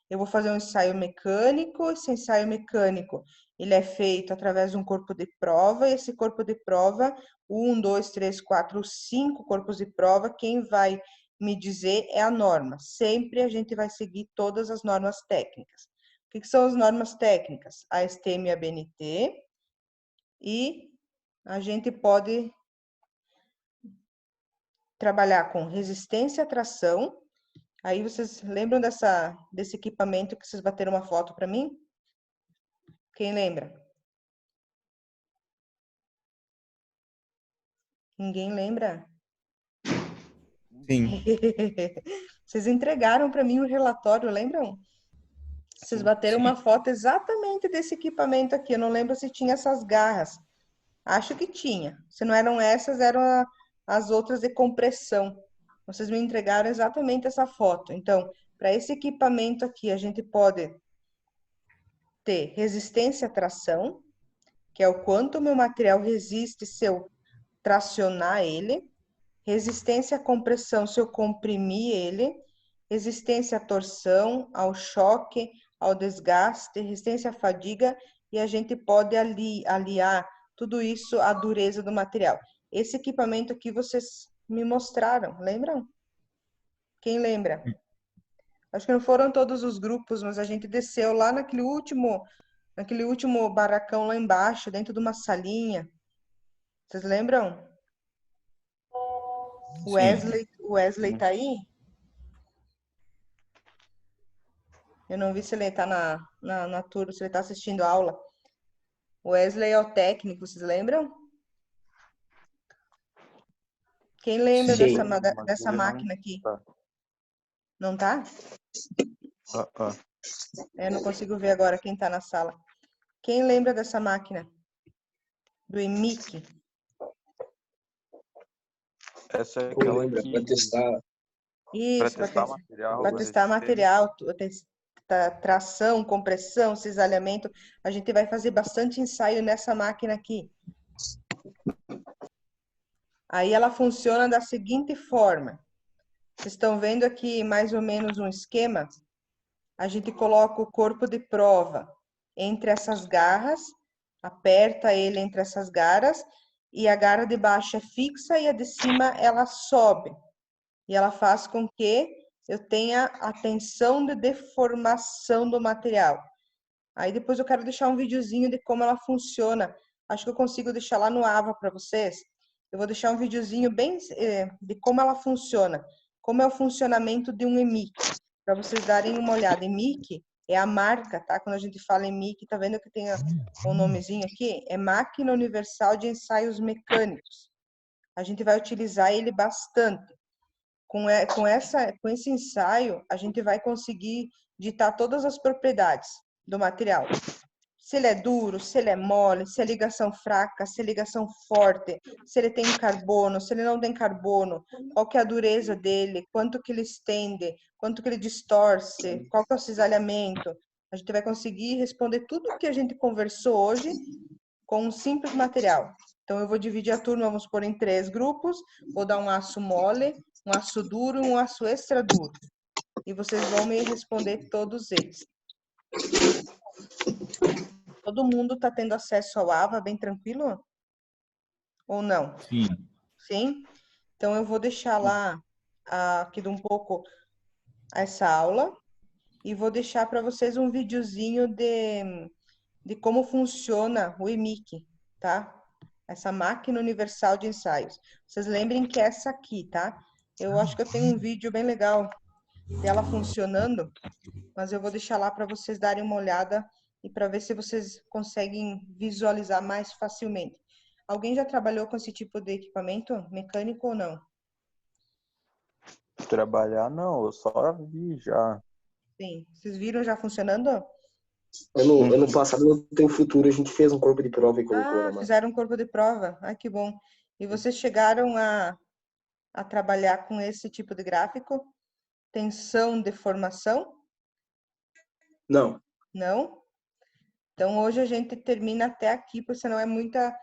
S2: Eu vou fazer um ensaio mecânico. Esse ensaio mecânico, ele é feito através de um corpo de prova. E esse corpo de prova, 1, 2, 3, 4, 5 corpos de prova, quem vai me dizer é a norma. Sempre a gente vai seguir todas as normas técnicas. O que são as normas técnicas? A ASTM e a ABNT. E a gente pode trabalhar com resistência à tração. Aí vocês lembram desse equipamento que vocês bateram uma foto para mim? Quem lembra? Ninguém lembra?
S5: Sim.
S2: Vocês entregaram para mim o relatório, lembram? Vocês bateram uma foto exatamente desse equipamento aqui. Eu não lembro se tinha essas garras. Acho que tinha. Se não eram essas, eram as outras de compressão. Vocês me entregaram exatamente essa foto. Então, para esse equipamento aqui, a gente pode ter resistência à tração, que é o quanto o meu material resiste se eu tracionar ele. Resistência à compressão, se eu comprimir ele. Resistência à torção, ao choque, ao desgaste. Resistência à fadiga. E a gente pode aliar tudo isso à dureza do material. Esse equipamento aqui vocês me mostraram, lembram? Quem lembra? Acho que não foram todos os grupos, mas a gente desceu lá naquele último barracão lá embaixo, dentro de uma salinha. Vocês lembram? O Wesley tá aí? Eu não vi se ele tá na turma, se ele tá assistindo a aula. O Wesley é o técnico, vocês lembram? Quem lembra
S1: Sim.
S2: dessa máquina aqui? Não tá? Eu não consigo ver agora quem tá na sala. Quem lembra dessa máquina? Do EMIC?
S3: Essa é aquela
S1: Lembra,
S3: que...
S1: para testar.
S3: Para
S2: Isso,
S3: testar material.
S2: para testar material, tração, compressão, cisalhamento. A gente vai fazer bastante ensaio nessa máquina aqui. Aí ela funciona da seguinte forma. Vocês estão vendo aqui mais ou menos um esquema? A gente coloca o corpo de prova entre essas garras, aperta ele entre essas garras, e a garra de baixo é fixa e a de cima ela sobe. e ela faz com que eu tenha a tensão de deformação do material. Aí depois eu quero deixar um videozinho de como ela funciona. Acho que eu consigo deixar lá no AVA para vocês. Eu vou deixar um videozinho bem de como ela funciona, como é o funcionamento de um EMIC, para vocês darem uma olhada. EMIC é a marca, tá? Quando a gente fala EMIC, tá vendo que tem o nomezinho aqui? É Máquina Universal de Ensaios Mecânicos. A gente vai utilizar ele bastante. Com esse ensaio, a gente vai conseguir ditar todas as propriedades do material. Se ele é duro, se ele é mole, se é ligação fraca, se é ligação forte, se ele tem carbono, se ele não tem carbono, qual que é a dureza dele, quanto que ele estende, quanto que ele distorce, qual que é o cisalhamento. A gente vai conseguir responder tudo o que a gente conversou hoje com um simples material. Então, eu vou dividir a turma, vamos pôr em 3 grupos, vou dar um aço mole, um aço duro e um aço extra duro. E vocês vão me responder todos eles. Todo mundo está tendo acesso ao AVA bem tranquilo? Ou não?
S5: Sim.
S2: Sim? Então, eu vou deixar lá aqui de um pouco essa aula e vou deixar para vocês um videozinho de como funciona o EMIC, tá? Essa máquina universal de ensaios. Vocês lembrem que é essa aqui, tá? Eu acho que eu tenho um vídeo bem legal dela funcionando, mas eu vou deixar lá para vocês darem uma olhada e para ver se vocês conseguem visualizar mais facilmente. Alguém já trabalhou com esse tipo de equipamento mecânico ou não?
S3: Trabalhar não, eu só vi já.
S2: Sim. Vocês viram já funcionando?
S1: Ano passado, no Tem Futuro, a gente fez um corpo de prova e colocou na máquina.
S2: Fizeram um corpo de prova. Ah, que bom. E vocês chegaram a trabalhar com esse tipo de gráfico? Tensão, deformação?
S1: Não.
S2: Não? Então, hoje a gente termina até aqui, porque senão é muita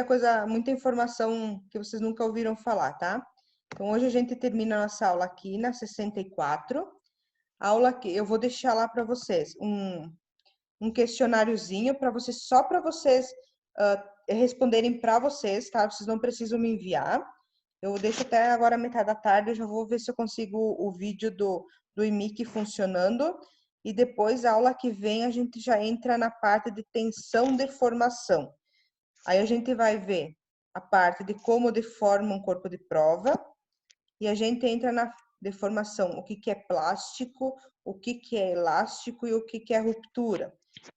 S2: coisa, muita informação que vocês nunca ouviram falar, tá? Então, hoje a gente termina a nossa aula aqui na 64. Aula que eu vou deixar lá para vocês um questionáriozinho só para vocês responderem para vocês, tá? Vocês não precisam me enviar. Eu deixo até agora metade da tarde, eu já vou ver se eu consigo o vídeo do EMIC funcionando. E depois, a aula que vem, a gente já entra na parte de tensão deformação. Aí a gente vai ver a parte de como deforma um corpo de prova. E a gente entra na deformação, o que é plástico, o que é elástico e o que é ruptura.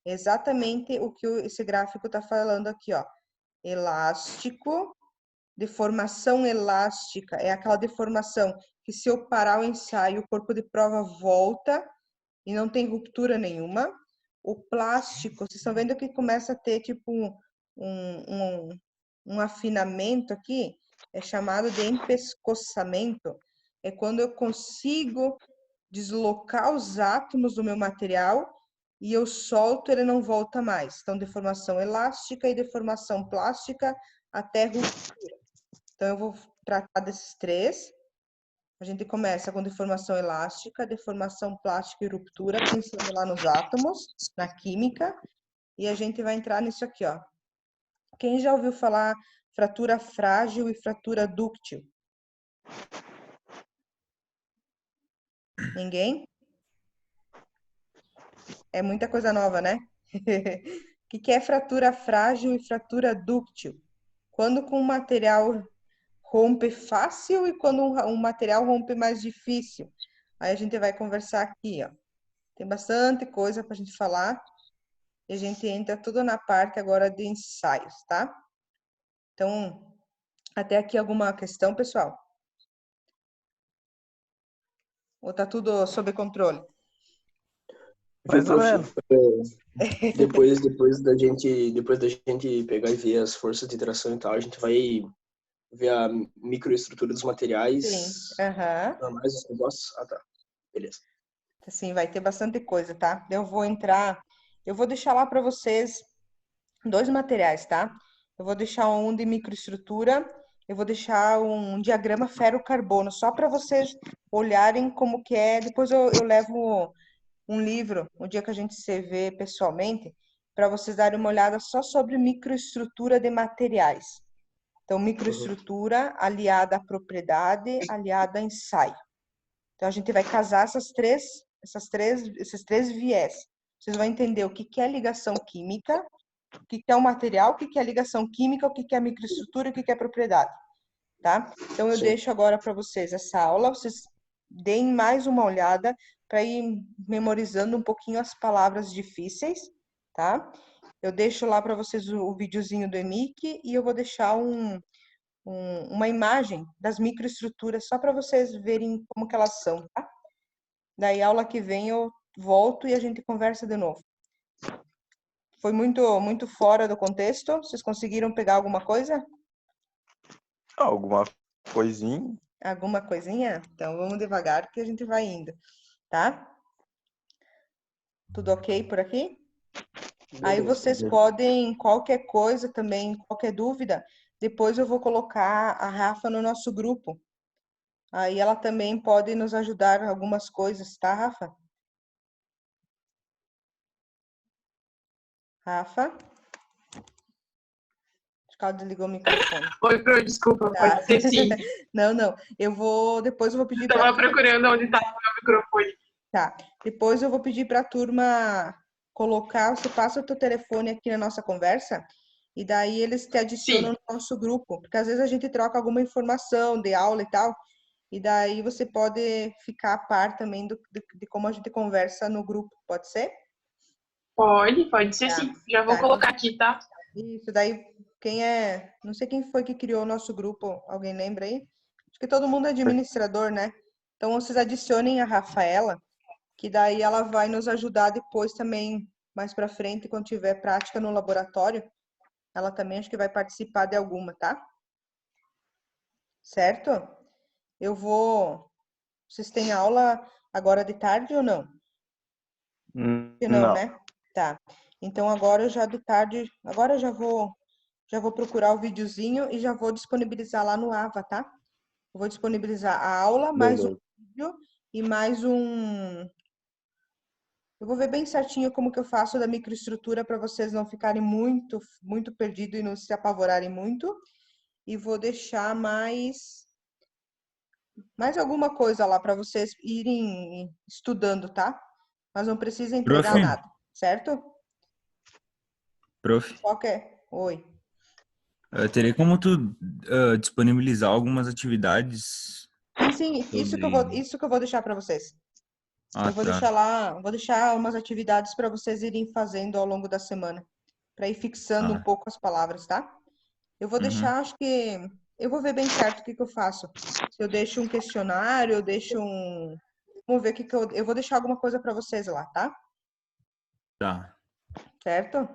S2: Exatamente o que esse gráfico está falando aqui, ó. Elástico, deformação elástica, é aquela deformação que se eu parar o ensaio, o corpo de prova volta e não tem ruptura nenhuma. O plástico, vocês estão vendo que começa a ter tipo um afinamento aqui, é chamado de empescoçamento. É quando eu consigo deslocar os átomos do meu material e eu solto, ele não volta mais. Então, deformação elástica e deformação plástica até ruptura. Então, eu vou tratar desses 3. A gente começa com deformação elástica, deformação plástica e ruptura, pensando lá nos átomos, na química. E a gente vai entrar nisso aqui, ó. Quem já ouviu falar fratura frágil e fratura dúctil? Ninguém? É muita coisa nova, né? O que é fratura frágil e fratura dúctil? Quando com um material rompe fácil e quando um material rompe mais difícil. Aí a gente vai conversar aqui, ó. Tem bastante coisa para a gente falar. E a gente entra tudo na parte agora de ensaios, tá? Então, até aqui alguma questão, pessoal? Ou tá tudo sob controle?
S3: Mais ou menos.
S1: Depois da gente pegar e ver as forças de tração e tal, a gente vai ver a microestrutura dos materiais.
S2: Sim. Aham.
S1: Normais, os negócios. Ah, tá. Beleza.
S2: Assim, vai ter bastante coisa, tá? Eu vou deixar lá para vocês 2 materiais, tá? Eu vou deixar um de microestrutura, eu vou deixar um diagrama ferro-carbono, só para vocês olharem como que é. Depois eu levo um livro, o dia que a gente se vê pessoalmente, para vocês darem uma olhada só sobre microestrutura de materiais, Então, microestrutura aliada à propriedade, aliada a ensaio. Então, a gente vai casar esses três viés. Vocês vão entender o que é ligação química, o que é o material, o que é ligação química, o que é a microestrutura e o que é a propriedade. Tá? Então, eu
S1: Sim.
S2: deixo agora para vocês essa aula. Vocês deem mais uma olhada para ir memorizando um pouquinho as palavras difíceis, tá? Eu deixo lá para vocês o videozinho do ENIC e eu vou deixar uma imagem das microestruturas só para vocês verem como que elas são, tá? Daí, aula que vem eu volto e a gente conversa de novo. Foi muito fora do contexto? Vocês conseguiram pegar alguma coisa?
S3: Alguma coisinha?
S2: Alguma coisinha? Então, vamos devagar que a gente vai indo, tá? Tudo ok por aqui? Aí vocês podem, qualquer coisa também, qualquer dúvida, depois eu vou colocar a Rafa no nosso grupo. Aí ela também pode nos ajudar em algumas coisas, tá, Rafa? Rafa? Acho que ela desligou o microfone.
S7: Oi, Pro, desculpa,
S2: Tá.
S7: pode ser sim.
S2: Não. Depois eu vou pedir
S7: Estava procurando onde estava o meu microfone.
S2: Tá. Depois eu vou pedir para a turma colocar, você passa o teu telefone aqui na nossa conversa e daí eles te adicionam no nosso grupo, porque às vezes a gente troca alguma informação de aula e tal, e daí você pode ficar a par também de como a gente conversa no grupo, pode ser?
S7: Pode ser
S2: Tá.
S7: sim. Já vou
S2: Tá,
S7: colocar aqui, tá?
S2: Isso, daí não sei quem foi que criou o nosso grupo, alguém lembra aí? Acho que todo mundo é administrador, né? Então vocês adicionem a Rafaela, que daí ela vai nos ajudar depois também, mais para frente, quando tiver prática no laboratório, ela também acho que vai participar de alguma, tá? Certo? Vocês têm aula agora de tarde ou não? Não, né? Tá. Então agora já de tarde, agora eu já vou procurar o videozinho e já vou disponibilizar lá no AVA, tá? Eu vou disponibilizar a aula, mais um vídeo e mais um. Eu vou ver bem certinho como que eu faço da microestrutura para vocês não ficarem muito perdidos e não se apavorarem muito. E vou deixar mais alguma coisa lá para vocês irem estudando, tá? Mas não precisa entregar
S5: Prof.
S2: nada, certo?
S5: Prof,
S2: Oi.
S5: teria como tu disponibilizar algumas atividades
S2: Sim, isso que eu vou deixar para vocês. Eu vou deixar lá, vou deixar umas atividades para vocês irem fazendo ao longo da semana, para ir fixando um pouco as palavras, tá? Eu vou deixar, acho que eu vou ver bem certo o que eu faço. Se eu deixo um questionário, eu deixo um. Vamos ver o que eu vou deixar alguma coisa para vocês lá, tá?
S5: Tá.
S2: Certo?